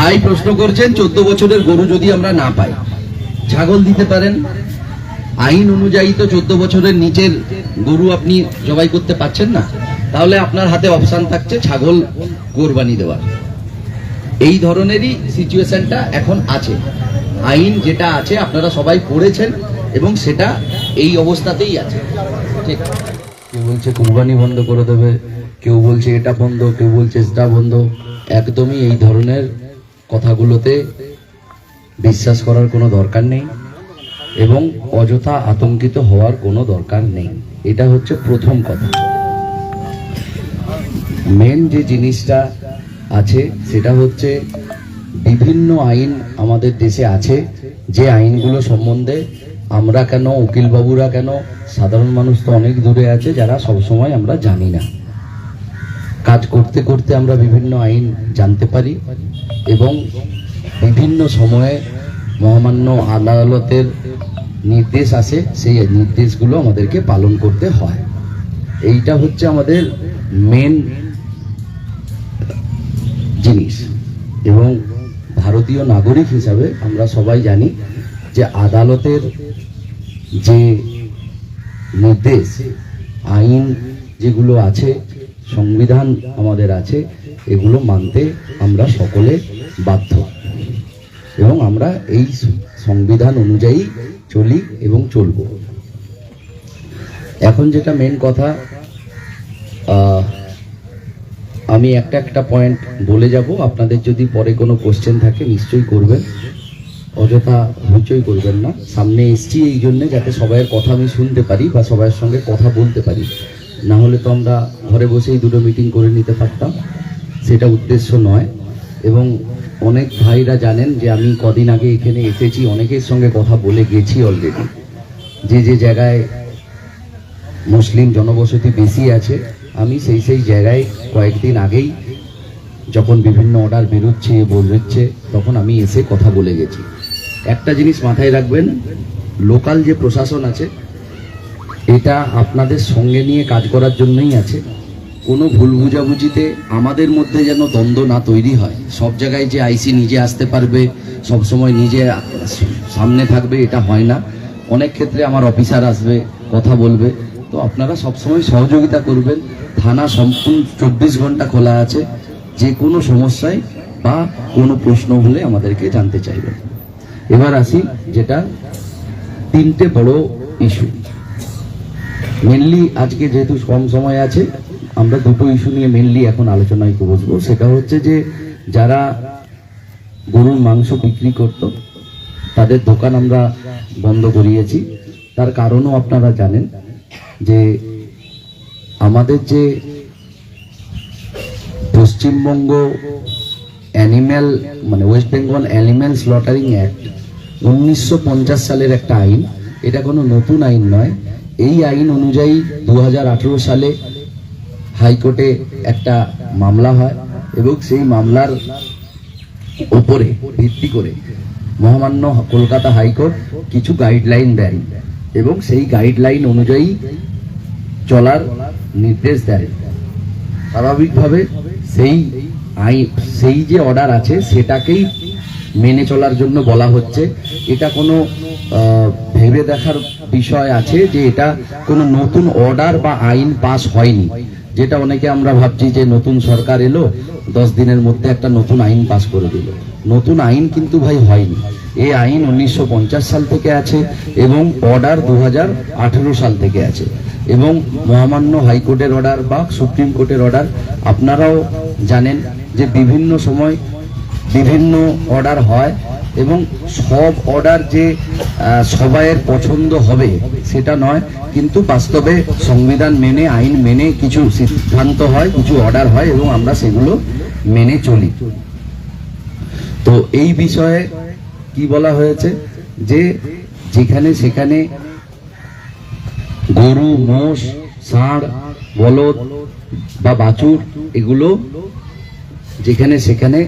ভাই প্রশ্ন করছেন 14 বছরের গরু যদি আমরা না পাই, ছাগল দিতে পারেন। আইন অনুযায়ী তো 14 বছরের নিচের গরু আপনি জবাই করতে পারছেন না, তাহলে আপনার হাতে অপশন থাকছে ছাগল কোরবানি দেওয়ার। এই ধরনেরই সিচুয়েশনটা এখন আছে। আইন যেটা আছে আপনারা সবাই পড়েছেন এবং সেটা এই অবস্থাতেই আছে। ঠিক, কেউ বলছে কোরবানি বন্ধ করে দেবে, কেউ বলছে এটা বন্ধ, কেউ বলছে সেটা বন্ধ। একদমই এই ধরনের কথাগুলোতে বিশ্বাস করার কোনো দরকার নেই এবং অযথা আতঙ্কিত হওয়ার কোনো দরকার নেই। এটা হচ্ছে প্রথম কথা। মেন যে জিনিসটা আছে সেটা হচ্ছে বিভিন্ন আইন আমাদের দেশে আছে, যে আইনগুলো সম্বন্ধে আমরা কেন, উকিলবাবুরা কেন, সাধারণ মানুষ তো অনেক দূরে আছে যারা সবসময় আমরা জানি না। কাজ করতে করতে আমরা বিভিন্ন আইন জানতে পারি এবং বিভিন্ন সময়ে মহামান্য আদালতের নির্দেশ আসে, সেই নির্দেশগুলো আমাদেরকে পালন করতে হয়। এইটা হচ্ছে আমাদের মেন জিনিস। এবং ভারতীয় নাগরিক হিসাবে আমরা সবাই জানি যে আদালতের যে নির্দেশ, আইন যেগুলো আছে, সংবিধান আমাদের আছে, এগুলো মানতে আমরা সকলে বাধ্য এবং আমরা এই সংবিধান অনুযায়ী চলি এবং চলব। এখন যেটা মেন কথা, আমি একটা পয়েন্ট বলে যাব, আপনাদের যদি পরে কোনো কোশ্চেন থাকে নিশ্চয়ই করবেন, অযথা হইচই করবেন না। সামনে এসছি এই জন্যে যাতে সবাইয়ের কথা আমি শুনতে পারি বা সবার সঙ্গে কথা বলতে পারি, না হলে তো আমরা ঘরে বসেই দুটো মিটিং করে নিতে পারতাম, সেটা উদ্দেশ্য নয়। এবং অনেক ভাইরা জানেন যে আমি কদিন আগে এখানে এসেছি, অনেকের সঙ্গে কথা বলে গেছি অলরেডি। যে জায়গায় মুসলিম জনবসতি বেশি আছে, আমি সেই জায়গায় কয়েকদিন আগেই যখন বিভিন্ন অর্ডার বেরোচ্ছে বলছে, তখন আমি এসে কথা বলে গেছি। একটা জিনিস মাথায় রাখবেন, লোকাল যে প্রশাসন আছে এটা আপনাদের সঙ্গে নিয়ে কাজ করার জন্যই আছে। কোনো ভুল বুঝাবুঝিতে আমাদের মধ্যে যেন দ্বন্দ্ব না তৈরি হয়। সব জায়গায় যে আইসি নিজে আসতে পারবে, সবসময় নিজে সামনে থাকবে, এটা হয় না। অনেক ক্ষেত্রে আমার অফিসার আসবে, কথা বলবে। তো আপনারা সবসময় সহযোগিতা করবেন। থানা সম্পূর্ণ 24 ঘন্টা খোলা আছে, যে কোনো সমস্যায় বা কোনো প্রশ্ন হলে আমাদেরকে জানতে চাইবেন। এবার আসি, যেটা তিনটে বড় ইস্যু। মেনলি আজকে যেহেতু কম সময় আছে, আমরা দুটো ইস্যু নিয়ে মেনলি এখন আলোচনায় বসবো। সেটা হচ্ছে যে যারা গরুর মাংস বিক্রি করত তাদের দোকান আমরা বন্ধ করিয়েছি। তার কারণও আপনারা জানেন যে আমাদের যে পশ্চিমবঙ্গ অ্যানিম্যাল মানে West Bengal animal slaughtering act 1950 সালের একটা আইন, এটা কোনো নতুন আইন নয়। এই আইন অনুযায়ী 2018 সালে হাইকোর্টে একটা মামলা হয় এবং সেই মামলার উপরে ভিত্তি করে মহামান্য কলকাতা হাইকোর্ট কিছু গাইডলাইন দেন এবং সেই গাইডলাইন অনুযায়ী চলার নির্দেশ দেয়। স্বাভাবিকভাবে সেই যে অর্ডার আছে সেটাকেই মেনে চলার জন্য বলা হচ্ছে। এটা কোনো ভেবে দেখার বিষয় আছে যে এটা কোনো নতুন অর্ডার বা আইন পাস হয়নি, যেটা অনেকে আমরা ভাবছি যে নতুন সরকার এলো 10 দিনের মধ্যে একটা নতুন আইন পাস করে দিল। নতুন আইন কিন্তু ভাই হয়নি। এই আইন 1950 সাল থেকে আছে এবং অর্ডার 2018 সাল থেকে আছে এবং মহামান্য হাইকোর্টের অর্ডার বা সুপ্রিম কোর্টের অর্ডার আপনারাও জানেন যে বিভিন্ন সময় বিভিন্ন অর্ডার হয় এবং সব অর্ডার যে সবাইয়ের পছন্দ হবে সেটা নয়, কিন্তু বাস্তবে সংবিধান মেনে, আইন মেনে কিছু সিদ্ধান্ত হয়, কিছু অর্ডার হয় এবং আমরা সেগুলো মেনে চলি। তো এই বিষয়ে কি বলা হয়েছে যে যেখানে সেখানে গরু, মোষ, ষাঁড়, বলদ বা বাছুর এগুলো যেখানে সেখানে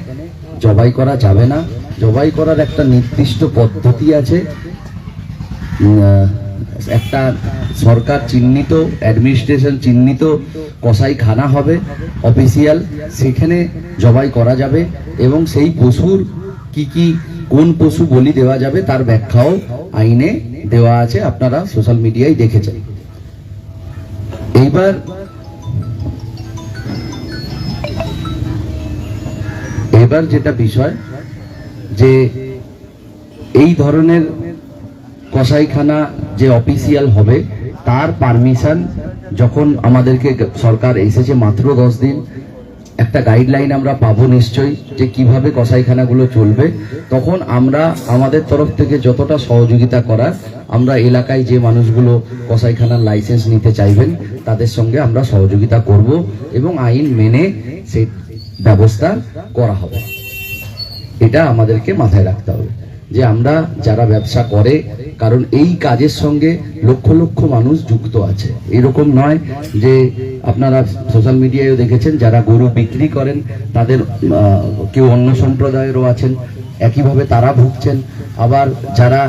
জবাই করা যাবে না। জবাই করার একটা নির্দিষ্ট পদ্ধতি আছে, একটা সরকার চিহ্নিত, অ্যাডমিনিস্ট্রেশন চিহ্নিত কসাইখানা হবে অফিসিয়াল, সেখানে জবাই করা যাবে এবং সেই পশুর কি কোন পশু বলি দেওয়া যাবে তার ব্যাখ্যাও আইনে দেওয়া আছে, আপনারা সোশ্যাল মিডিয়ায় দেখেছেন। এবার যেটা বিষয় যে এই ধরনের কসাইখানা যে অফিসিয়াল হবে তার পারমিশন যখন আমাদেরকে সরকার এসেছে মাত্র 10 দিন, একটা গাইডলাইন আমরা পাবো নিশ্চয়ই যে কিভাবে কসাইখানাগুলো চলবে, তখন আমরা আমাদের তরফ থেকে যতটা সহযোগিতা করার আমরা এলাকায় যে মানুষগুলো কসাইখানার লাইসেন্স নিতে চাইবেন তাদের সঙ্গে আমরা সহযোগিতা করব এবং আইন মেনে সেই ব্যবস্থা করা হবে। এটা আমাদেরকে মাথায় রাখতে হবে যে আমরা যারা ব্যবসা করে, কারণ এই কাজের সঙ্গে লক্ষ লক্ষ মানুষ যুক্ত আছে। এরকম নয় যে আপনারা সোশ্যাল মিডিয়ায় দেখেছেন যারা গরু বিক্রি করেন তাদের কেউ অন্য সম্প্রদায়েরও আছেন, একইভাবে তারা ভুগছেন। আবার যারা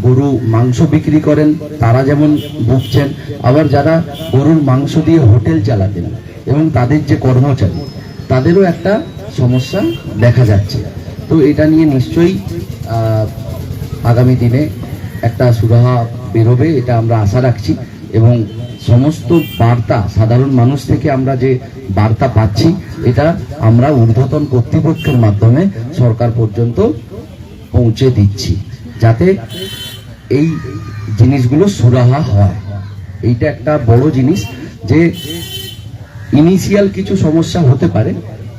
গরু মাংস বিক্রি করেন তারা যেমন ভুগছেন, আবার যারা গরুর মাংস দিয়ে হোটেল চালাতেন এবং তাদের যে কর্মচারী তাদেরও একটা সমস্যা দেখা যাচ্ছে। তো এটা নিয়ে নিশ্চয়ই আগামী দিনে একটা সুরাহা বেরোবে, এটা আমরা আশা রাখছি। এবং সমস্ত বার্তা সাধারণ মানুষ থেকে আমরা যে বার্তা পাচ্ছি এটা আমরা ঊর্ধ্বতন কর্তৃপক্ষের মাধ্যমে সরকার পর্যন্ত পৌঁছে দিচ্ছি যাতে এই জিনিসগুলো সুরাহা হয়। এইটা একটা বড় জিনিস যে ইনিশিয়াল কিছু সমস্যা হতে পারে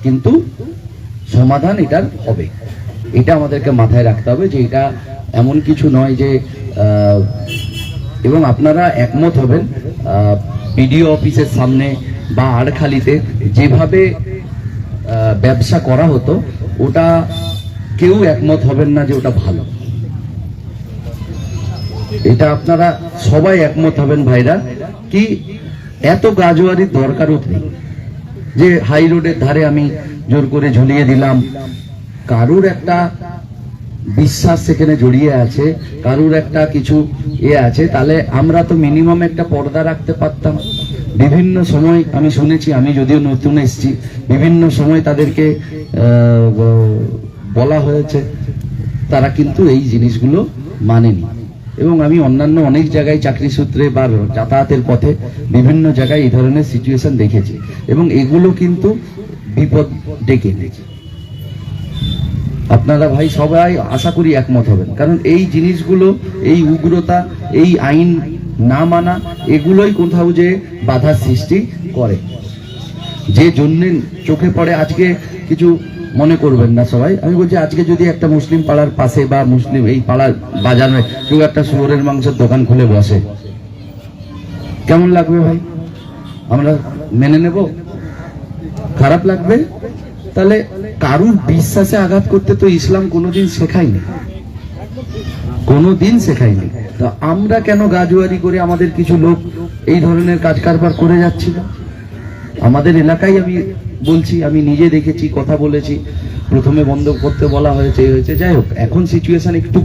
কিন্তু সমাধান এটার হবে, এটা আমাদেরকে মাথায় রাখতে হবে যে এটা এমন কিছু নয় যে এবং আপনারা একমত হবেন বিডিও অফিসের সামনে বা আড়খালিতে যেভাবে ব্যবসা করা হতো ওটা কেউ একমত হবেন না যে ওটা ভালো। এটা আপনারা সবাই একমত হবেন ভাইরা কি এত গাজোয়ারির দরকারও নেই যে হাই রোডের ধারে আমি জোর করে ঝুলিয়ে দিলাম। কারুর একটা বিশ্বাস সেখানে জড়িয়ে আছে, কারুর একটা কিছু আছে, তাহলে আমরা তো মিনিমাম একটা পর্দা রাখতে পারতাম। বিভিন্ন সময় আমি শুনেছি, আমি যদিও নতুন এসেছি, বিভিন্ন সময় তাদেরকে বলা হয়েছে, তারা কিন্তু এই জিনিসগুলো মানেনি। এবং আমি অন্যান্য অনেক জায়গায় চাকরি সূত্রে বা যাতায়াতের পথে বিভিন্ন জায়গায় এই ধরনের সিচুয়েশন দেখেছি এবং এগুলো কিন্তু বিপদ ডেকে এনেছে। আপনারা ভাই সবাই আশা করি একমত হবেন, কারণ এই জিনিসগুলো, এই উগ্রতা, এই আইন না মানা, এগুলোই কোথাও যে বাধার সৃষ্টি করে, যে জন্য চোখে পড়ে। আজকে কিছু মনে করবেন না সবাই, আমি বলছি আজকে যদি একটা মুসলিম পাড়ার পাশে বা মুসলিম এই পাড়ার বাজারে কেউ একটা শুয়োরের মাংসের দোকান খুলে বসে, কেমন লাগবে ভাই? আমরা মেনে নেব? খারাপ লাগবে? তাহলে কারুর বিশ্বাসে আঘাত করতে তো ইসলাম কোনোদিন শেখায়নি, কোনোদিন শেখায়নি। তো আমরা কেন গাজুয়ারি করে আমাদের কিছু লোক এই ধরনের কাজ কারবার করে যাচ্ছিল? আমাদের এলাকায় আমি বলছি, আমি নিজে দেখেছি, কথা বলেছি, প্রথমে বন্ধ করতে বলা হয়েছে, যাই হোক এখন সিচুয়েশন একটু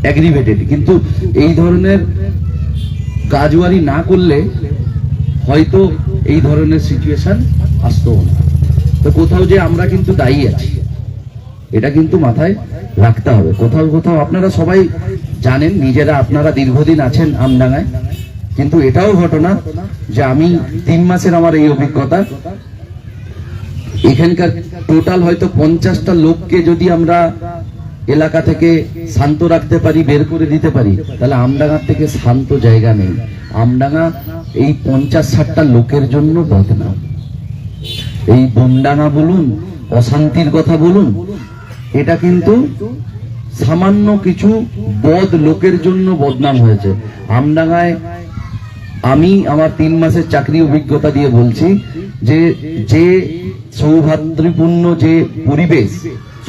অ্যাগ্রিভেটেড, কিন্তু এই ধরনের গাজুয়ারি না করলে হয়তো এই ধরনের সিচুয়েশন আসতো না। তো কোথাও যে আমরা কিন্তু দায়ী আছি, এটা কিন্তু মাথায় রাখতে হবে। কোথাও কোথাও আপনারা সবাই জানেন, নিজেরা আপনারা দীর্ঘদিন আছেন আমডাঙ্গায়, কিন্তু এটাও ঘটনা যে আমি 3 মাসের আমার এই অভিজ্ঞতা, এখানকার টোটাল হয়তো 50টা লোককে যদি আমরা এলাকা থেকে শান্ত রাখতে পারি, বের করে দিতে পারি, তাহলে আমডাঙ্গার থেকে শান্ত জায়গা নেই। আমডাঙ্গা এই 50-60টা লোকের জন্য বদনাম। এই বন্ডানা বলুন, অশান্তির কথা বলুন, এটা কিন্তু সামান্য কিছু বদ লোকের জন্য বদনাম হয়েছে। আমডাঙ্গায় আমি আমার 3 মাসের চাকরি অভিজ্ঞতা দিয়ে বলছি যে যে সৌহার্দ্যপূর্ণ যে পরিবেশ,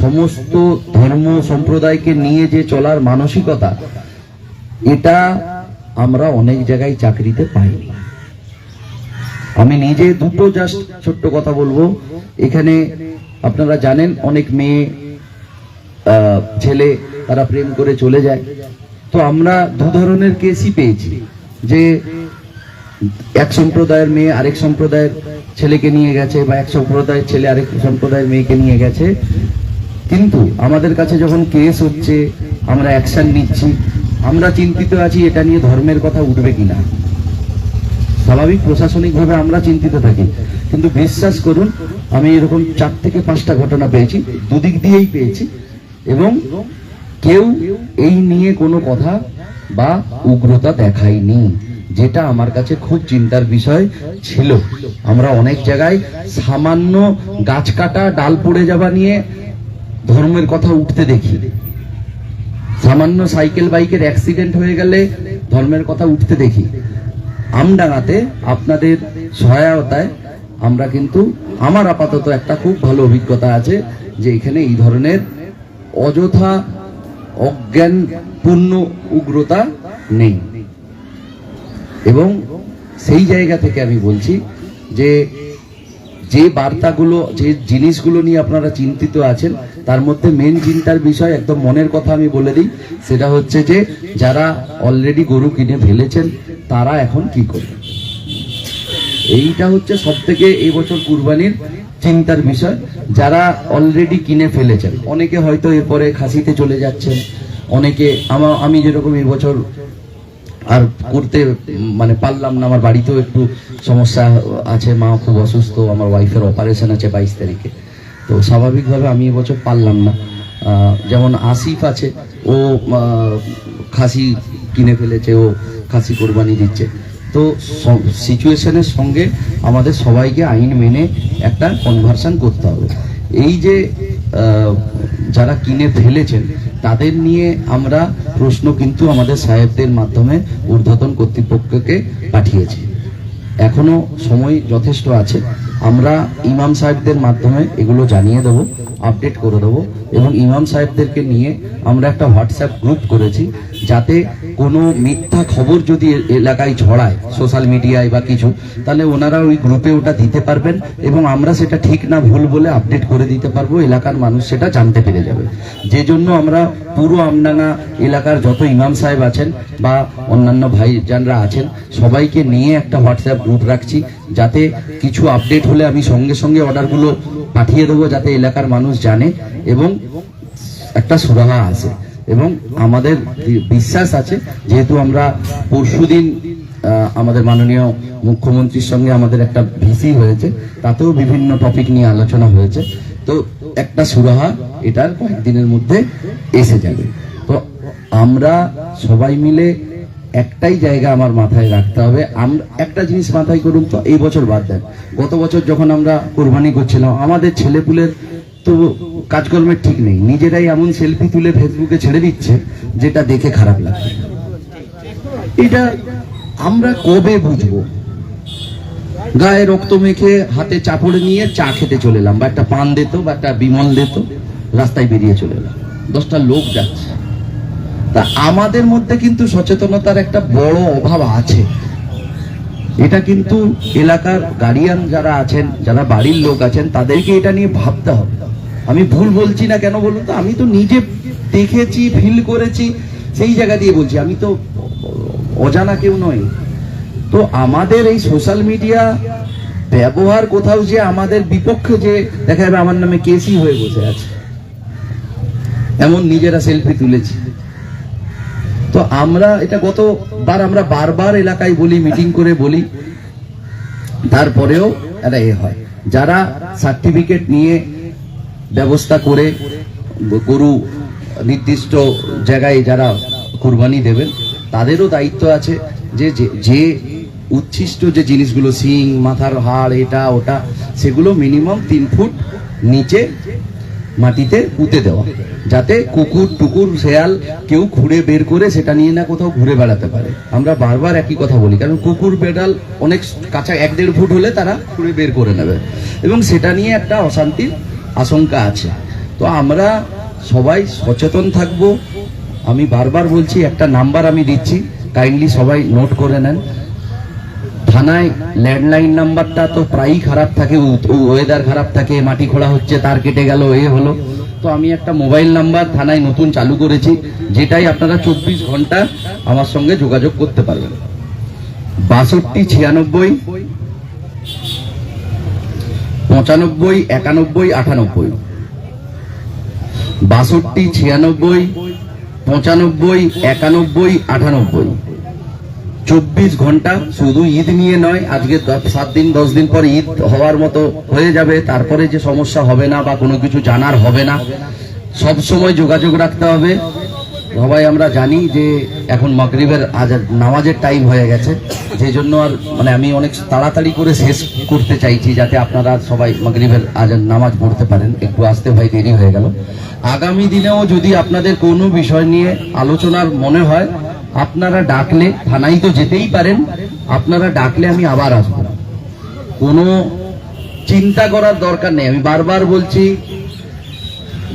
সমস্ত ধর্ম সম্প্রদায়কে নিয়ে যে চলার মানসিকতা, এটা আমরা অনেক জায়গায় চাকরিতে পাইনি। আমি নিজে দুটো জাস্ট ছোট্ট কথা বলবো। এখানে আপনারা জানেন অনেক মেয়ে ছেলে তারা প্রেম করে চলে যায়, তো আমরা 2 ধরনের কেসই পেয়েছি। যে এক সম্প্রদায়ের মেয়ে আরেক সম্প্রদায়ের ছেলেকে নিয়ে গেছে, বা এক সম্প্রদায়ের ছেলে আরেক সম্প্রদায়ের মেয়েকে নিয়ে গেছে, কিন্তু আমাদের কাছে যখন কেস হচ্ছে, আমরা অ্যাকশন নিচ্ছি, আমরা চিন্তিত আছি এটা নিয়ে ধর্মের কথা উঠবে কিনা। স্বাভাবিক প্রশাসনিকভাবে আমরা চিন্তিত থাকি, কিন্তু বিশ্বাস করুন আমি এরকম 4 থেকে 5টা ঘটনা পেয়েছি, দুদিক দিয়েই পেয়েছি, এবং কেউ এই নিয়ে কোনো কথা বা উগ্রতা দেখায়নি, যেটা আমার কাছে খুব চিন্তার বিষয় ছিল। আমরা অনেক জায়গায় সামান্য গাছ কাটা, ডাল পড়ে যাওয়া নিয়ে ধর্মের কথা উঠতে দেখি, সামান্য সাইকেল বাইকের অ্যাক্সিডেন্ট হয়ে গেলে ধর্মের কথা উঠতে দেখি। আমডাঙ্গাতে আপনাদের সহায়তায় আমরা কিন্তু, আমার আপাতত একটা খুব ভালো অভিজ্ঞতা আছে যে এখানে এই ধরনের অযথা অজ্ঞানপূর্ণ উগ্রতা নেই, এবং সেই জায়গা থেকে আমি বলছি যে যে বার্তাগুলো, যে জিনিসগুলো নিয়ে আপনারা চিন্তিত আছেন, তার মধ্যে মেন চিন্তার বিষয় একদম মনের কথা আমি বলে দিই, সেটা হচ্ছে যে যারা অলরেডি গরু কিনে ফেলেছেন তারা এখন কি করবে। এইটা হচ্ছে সব থেকে এই বছর কুরবানির চিন্তার বিষয়। যারা অলরেডি কিনে ফেলেছেন, অনেকে হয়তো এরপরে খাসিতে চলে যাচ্ছেন, অনেকে আমি যেরকম এই বছর আর করতে পারলাম না, আমার বাড়িতেও একটু সমস্যা আছে, মা খুব অসুস্থ, আমার ওয়াইফের অপারেশন আছে 22 তারিখে, তো স্বাভাবিকভাবে আমি এবছর পারলাম না। যেমন আসিফ আছে, ও খাসি কিনে ফেলেছে, ও খাসি কোরবানি দিচ্ছে। তো সিচুয়েশনের সঙ্গে আমাদের সবাইকে আইন মেনে একটা কনভার্সন করতে হবে। এই যে যারা কিনে ফেলেছেন তাদের নিয়ে আমরা প্রশ্ন কিন্তু আমাদের সাহেবদের মাধ্যমে ঊর্ধ্বতন কর্তৃপক্ষকে পাঠিয়েছি। এখনো সময় যথেষ্ট আছে, আমরা ইমাম সাহেবদের মাধ্যমে এগুলো জানিয়ে দেবো, আপডেট করে দেবো, এবং ইমাম সাহেবদেরকে নিয়ে আমরা একটা হোয়াটসঅ্যাপ গ্রুপ করেছি, যাতে কোনো মিথ্যা খবর যদি এলাকায় ছড়ায় সোশ্যাল মিডিয়ায় বা কিছু, তাহলে ওনারা ওই গ্রুপে ওটা দিতে পারবেন, এবং আমরা সেটা ঠিক না ভুল বলে আপডেট করে দিতে পারবো, এলাকার মানুষ সেটা জানতে পেরে যাবে। যে জন্য আমরা পুরো আমডাঙ্গা এলাকার যত ইমাম সাহেব আছেন বা অন্যান্য ভাইজানরা আছেন সবাইকে নিয়ে একটা হোয়াটসঅ্যাপ গ্রুপ রাখছি, যাতে কিছু আপডেট হলে আমি সঙ্গে সঙ্গে অর্ডারগুলো পাঠিয়ে দেবো, যাতে এলাকার মানুষ জানে এবং একটা সুরাহা আসে। এবং আমাদের বিশ্বাস আছে, যেহেতু আমরা পরশুদিন আমাদের মাননীয় মুখ্যমন্ত্রীর সঙ্গে আমাদের একটা ভিসি হয়েছে, তাতেও বিভিন্ন টপিক নিয়ে আলোচনা হয়েছে, তো একটা সুরাহা এটার কয়েকদিনের মধ্যে এসে যাবে। তো আমরা সবাই মিলে একটাই জায়গা আমার মাথায় রাখতে হবে, আমরা একটা জিনিস মাথায় করুন তো, এই বছর বাদ দেন, গত বছর যখন আমরা কোরবানি করছিলাম আমাদের ছেলেপুলের তো কাজকর্মের ঠিক নেই, নিজেরাই এমন সেলফি তুলে ফেসবুকে ছেড়ে দিচ্ছে যেটা দেখে খারাপ লাগছে। এটা আমরা কবে বুঝবো? গায়ে রক্ত মেখে হাতে চাপড়ে নিয়ে চা খেতে চলে এলাম, বা একটা পান দিত বা একটা বিমল দিত, রাস্তায় বেরিয়ে চলে এলাম, 10টা লোক যাচ্ছে। তা আমাদের মধ্যে কিন্তু সচেতনতার একটা বড় অভাব আছে, এটা কিন্তু এলাকার গার্ডিয়ান যারা আছেন, যারা বাড়ির লোক আছেন, তাদেরকে এটা নিয়ে ভাবতে হবে। আমি ভুল বলছি না কেন বলুন তো, আমি তো নিজে দেখেছি, ফিল করেছি, সেই জায়গা দিয়ে বলছি, আমি তো অজানা কেউ নয়। তো আমাদের এই সোশ্যাল মিডিয়া ব্যবহার কোথাও যে আমাদের বিপক্ষে, যে দেখা যাবে আমার নামে কেসই হয়ে বসে আছে, এমন নিজেরা সেলফি তুলেছি। তো আমরা এটা গতবার আমরা বারবার এলাকায় বলি, মিটিং করে বলি, তারপরেও এটা হয়। যারা সার্টিফিকেট নিয়ে ব্যবস্থা করে গরু নির্দিষ্ট জায়গায় যারা কুরবানি দেবেন, তাদেরও দায়িত্ব আছে যে উচ্ছিষ্ট যে জিনিসগুলো, শিং, মাথার হাড়, এটা ওটা, সেগুলো মিনিমাম 3 ফুট নিচে মাটিতে পুঁতে দেওয়া, যাতে কুকুর টুকুর শেয়াল কেউ ঘুরে বের করে সেটা নিয়ে না কোথাও ঘুরে বেড়াতে পারে। আমরা বারবার একই কথা বলি, কারণ কুকুর বেড়াল অনেক কাছা 1-1.5 ফুট হলে তারা ঘুরে বের করে নেবে, এবং সেটা নিয়ে একটা অশান্তির আশঙ্কা আছে। তো আমরা সবাই সচেতন থাকব। আমি বারবার বলছি, একটা নাম্বার আমি দিচ্ছি, কাইন্ডলি সবাই নোট করে নেন। থানায় ল্যান্ডলাইন নাম্বারটা তো প্রায়ই খারাপ থাকে, ওয়েদার খারাপ থাকে, মাটি খোঁড়া হচ্ছে, তার কেটে গেল, এ হলো। তো আমি একটা মোবাইল নাম্বার থানায় নতুন চালু করেছি, যেটাই আপনারা 24 ঘন্টা আমার সঙ্গে যোগাযোগ করতে পারবেন। 62, 96, 95, 91, 98, 62, 96, 95, 91, 98। 24 ঘন্টা, শুধু ঈদ নিয়ে নয়, আজকে 7 দিন 10 দিন পর ঈদ হওয়ার মতো হয়ে যাবে, তারপরে যে সমস্যা হবে না বা কোনো কিছু জানার হবে না, সব সময় যোগাযোগ রাখতে হবে। সবাই আমরা জানি যে এখন মাগরিবের নামাজের টাইম হয়ে গেছে, যে জন্য আর মানে আমি অনেক তাড়াতাড়ি করে শেষ করতে চাইছি, যাতে আপনারা সবাই মাগরিবের নামাজ পড়তে পারেন। একটু আসতে ভাই দেরি হয়ে গেল। আগামী দিনেও যদি আপনাদের কোনো বিষয় নিয়ে আলোচনার মনে হয়, আপনারা ডাকলে, থানায় তো যেতেই পারেন, আপনারা ডাকলে আমি আবার আসবো, কোনো চিন্তা করার দরকার নেই। আমি বারবার বলছি,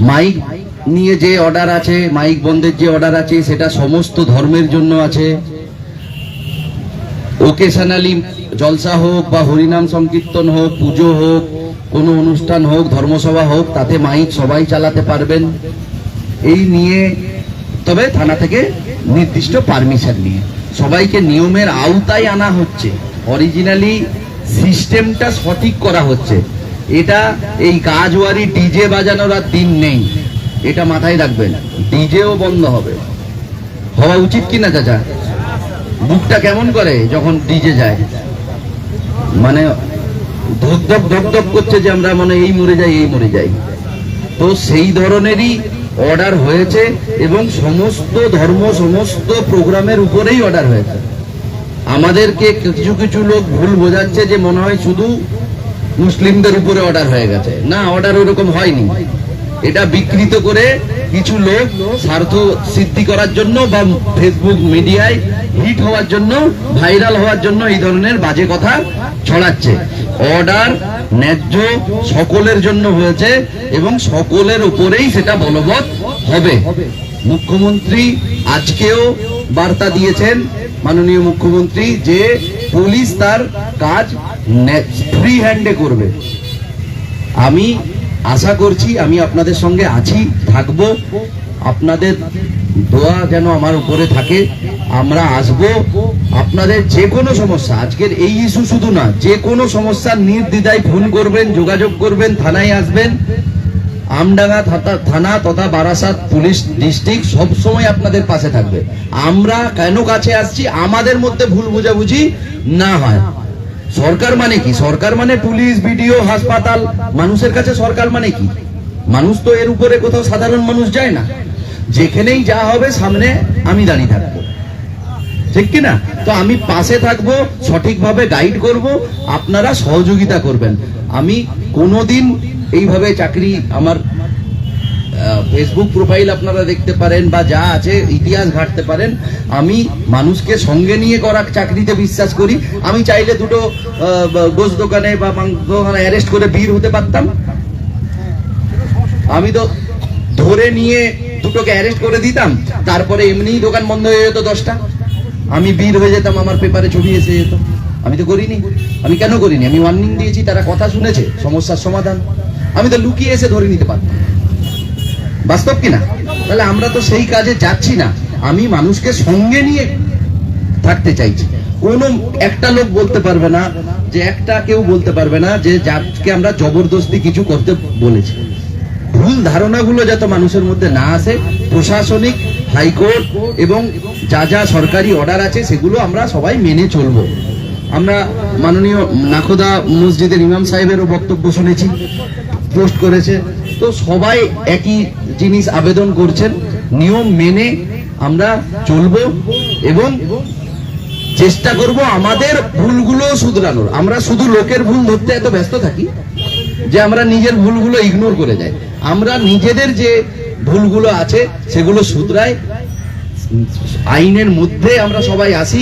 মাইক নিয়ে যে অর্ডার আছে, মাইক বন্ধের যে অর্ডার আছে, সেটা সমস্ত ধর্মের জন্য আছে। ওকেশনালি জলসা হোক বা হরিনাম সংকীর্তন হোক, পুজো হোক, কোনো অনুষ্ঠান হোক, ধর্মসভা হোক, তাতে মাইক সবাই চালাতে পারবেন। এই নিয়ে তবে থানা থেকে নির্দিষ্ট পারমিশন নিয়ে সবাইকে নিয়মের আওতায় আনা হচ্ছে। অরিজিনালি সিস্টেমটা সঠিক করা হচ্ছে। এটা এই কাজওয়ারি ডিজে বাজানোর আর দিন নেই, এটা মাথায় রাখবেন। ডিজেও বন্ধ হবে, হওয়া উচিত কিনা চাচা? বুকটা কেমন করে যখন ডিজে যায়, মানে ধক ধক ধক ধক করছে যে আমরা মানে এই মরে যাই, এই মরে যাই। তো সেই ধরনেরই অর্ডার হয়েছে এবং সমস্ত ধর্ম, সমস্ত প্রোগ্রামের উপরেই অর্ডার হয়েছে। আমাদেরকে কিছু কিছু লোক ভুল বোঝাচ্ছে যে মনে হয় শুধু মুসলিমদের উপরে অর্ডার হয়ে গেছে। না, অর্ডার ওরকম হয়নি। এটা বিকৃত করে কিছু লোক স্বার্থ সিদ্ধি করার জন্য বা ফেসবুক মিডিয়ায় হিট হওয়ার জন্য, ভাইরাল হওয়ার জন্য এই ধরনের বাজে কথা ছড়াচ্ছে। অর্ডার ন্যায্য সকলের জন্য হয়েছে এবং সকলের উপরেই সেটা বলবৎ হবে। মুখ্যমন্ত্রী আজকেও বার্তা দিয়েছেন, মাননীয় মুখ্যমন্ত্রী, যে পুলিশ তার কাজ ফ্রি হ্যান্ডে করবে। আমি আশা করছি, আমি আপনাদের সঙ্গে আছি, থাকবো। আপনাদের দোয়া যেন আমার উপরে থাকে। আমরা আসবো, আপনাদের যে কোনো সমস্যা, আজকের এই ইস্যু শুধু না, যে কোনো সমস্যা নির্দ্বিধায় ফোন করবেন, যোগাযোগ করবেন, থানায় আসবেন। আমডাঙ্গা থানা তথা বারাসাত পুলিশ ডিস্ট্রিক্ট সবসময় আপনাদের পাশে থাকবে। আমরা কেন কাছে আসছি, আমাদের মধ্যে ভুল বোঝাবুঝি না হয়। সরকার মানে কি? সরকার মানে পুলিশ, বিডিও, হাসপাতাল। মানুষের কাছে সরকার মানে কি? মানুষ তো এর উপরে কোথাও সাধারণ মানুষ যায় না। যেখানেই যা হবে সামনে আমি দাঁড়িয়ে থাকবো, ঠিক কিনা? তো আমি পাশে থাকবো, সঠিকভাবে গাইড করব, আপনারা সহযোগিতা করবেন। আমি কোনোদিন এইভাবে চাকরি, আমার ফেসবুক প্রোফাইল আপনারা দেখতে পারেন বা যা আছে ইতিহাস ঘাটতে পারেন, আমি মানুষকে সঙ্গে নিয়ে করা চাকরিতে বিশ্বাস করি। আমি চাইলে দুটো গোশ দোকানে বা মাংস দোকানে অ্যারেস্ট করে বীর হতে পারতাম। আমি তো ধরে নিয়ে দুটোকে অ্যারেস্ট করে দিতাম, তারপরে এমনিই দোকান বন্ধ হয়ে যেত 10টা, আমি বীর হয়ে যেতাম, আমার পেপারে ছবি এসে যেত। আমি তো করিনি। আমি কেন করিনি? আমি ওয়ার্নিং দিয়েছি, তারা কথা শুনেছে, সমস্যার সমাধান। আমি তো লুকিয়ে এসে ধরে নিতে পারতাম। বাস্তব কিনা? তাহলে আমরা তো সেই কাজে যাচ্ছি না। আমি মানুষকে সঙ্গে নিয়ে থাকতে চাইছি। কোনো একটা লোক বলতে পারবে না, যে একটা কেউ বলতে পারবে না যে যাকে আমরা জবরদস্তি কিছু করতে বলেছি। ভুল ধারণাগুলো যাতে মানুষের মধ্যে না আসে, প্রশাসনিক, হাইকোর্ট এবং যা যা সরকারি অর্ডার আছে সেগুলো আমরা সবাই মেনে চলবো। আমরা মাননীয় নাখোদা মসজিদের ইমাম সাহেবেরও বক্তব্য শুনেছি, পোস্ট করেছে। তো সবাই একই জিনিস আবেদন করছেন, নিয়ম মেনে আমরা চলবো এবং চেষ্টা করব আমাদের ভুলগুলো শুধরানোর। আমরা শুধু লোকের ভুল ধরতে এত ব্যস্ত থাকি যে আমরা নিজের ভুলগুলো ইগনোর করে যাই। আমরা নিজেদের যে ভুলগুলো আছে সেগুলো শুধরাই, আইনের মধ্যে আমরা সবাই আসি।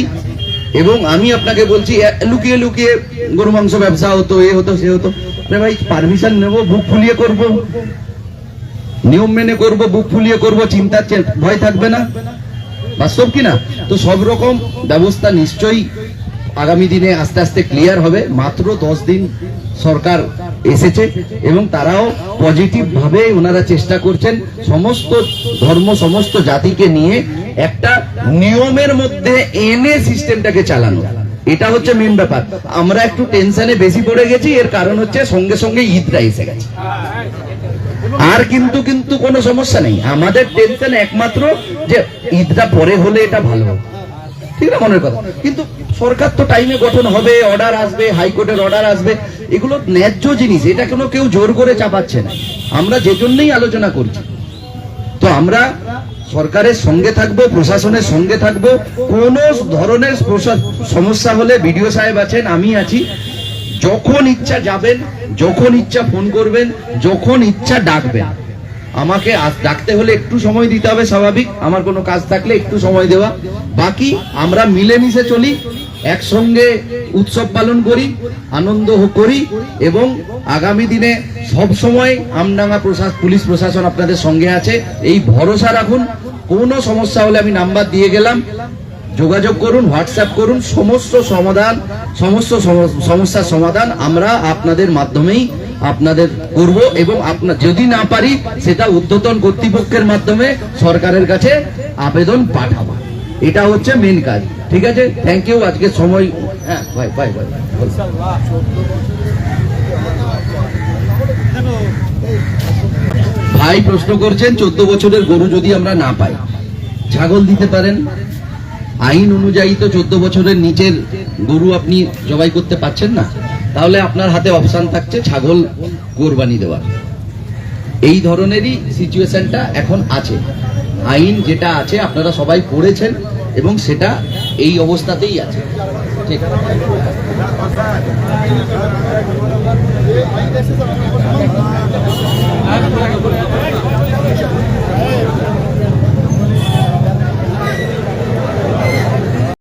এবং আমি আপনাকে বলছি, লুকিয়ে লুকিয়ে গরু মাংস ব্যবসা হতো, এ হতো, সে হতো। আরে ভাই, পারমিশন নেবো, বুক ফুলিয়ে করব, নিয়ম মেনে করব, বুক ফুলিয়ে করব, চিন্তার ভয় থাকবে না। বাস্তব কিনা? তো সব রকম ব্যবস্থা নিশ্চয়ই আগামী দিনে আস্তে আস্তে ক্লিয়ার হবে। মাত্র 10 দিন সরকার এসেছে এবং তারাও পজিটিভ ভাবে ওনারা চেষ্টা করছেন সমস্ত ধর্ম, সমস্ত জাতিকে নিয়ে একটা নিয়মের মধ্যে এনে সিস্টেমটাকে চালানো। এটা হচ্ছে মেন ব্যাপার। আমরা একটু টেনশনে বেশি পড়ে গেছি, এর কারণ হচ্ছে সঙ্গে সঙ্গে ঈদটা এসে গেছে। আর কিন্তু কোনো সমস্যা নেই, আমাদের টেনশন একমাত্র যে ঈদটা পরে হলে এটা ভালো হবে, ঠিক না মনের কথা। কিন্তু সরকার তো টাইমে গঠন হবে, অর্ডার আসবে, হাইকোর্টের অর্ডার আসবে, এগুলো ন্যায্য জিনিস, এটা কেউ জোর করে চাপাচ্ছে না। আমরা যে জন্যই আলোচনা করছি, তো আমরা সরকারের সঙ্গে থাকবো, প্রশাসনের সঙ্গে থাকবো। কোন ধরনের সমস্যা হলে বিডিও সাহেব আছেন, আমি আছি, যখন ইচ্ছা যাবেন, যখন ইচ্ছা ফোন করবেন, যখন ইচ্ছা ডাকবেন। আমাকে ডাকতে হলে একটু সময় দিতে হবে, স্বাভাবিক, আমার কোনো কাজ থাকলে একটু সময় দেওয়া, বাকি আমরা মিলেমিশে চলি, একসঙ্গে উৎসব পালন করি, আনন্দ করি, এবং আগামী দিনে সব সময় আমডাঙ্গা পুলিশ প্রশাসন আপনাদের সঙ্গে আছে, এই ভরসা রাখুন। কোনো সমস্যা হলে আমি নাম্বার দিয়ে গেলাম, যোগাযোগ করুন, হোয়াটসঅ্যাপ করুন, সমস্ত সমস্যার সমাধান আমরা আপনাদের মাধ্যমেই আপনাদের করব, এবং যদি না পারি সেটা ঊর্ধ্বতন কর্তৃপক্ষের মাধ্যমে সরকারের কাছে আবেদন পাঠাবো। এটা হচ্ছে মেন কাজ, ঠিক আছে? Thank you. আজকে সময়, হ্যাঁ ভাই ভাই ভাই ভাই প্রশ্ন করছেন 14 বছরের গরু যদি আমরা না পাই, ছাগল দিতে পারেন। আইন অনুযায়ী তো 14 বছরের নিচের গরু আপনি জবাই করতে পারছেন না, তাহলে আপনার হাতে অপশন থাকছে ছাগল কোরবানি দেওয়ার। এই ধরনেরই সিচুয়েশনটা এখন আছে, আইন যেটা আছে আপনারা সবাই পড়েছেন, এবং সেটা এই অবস্থাতেই আছে, ঠিক আছে?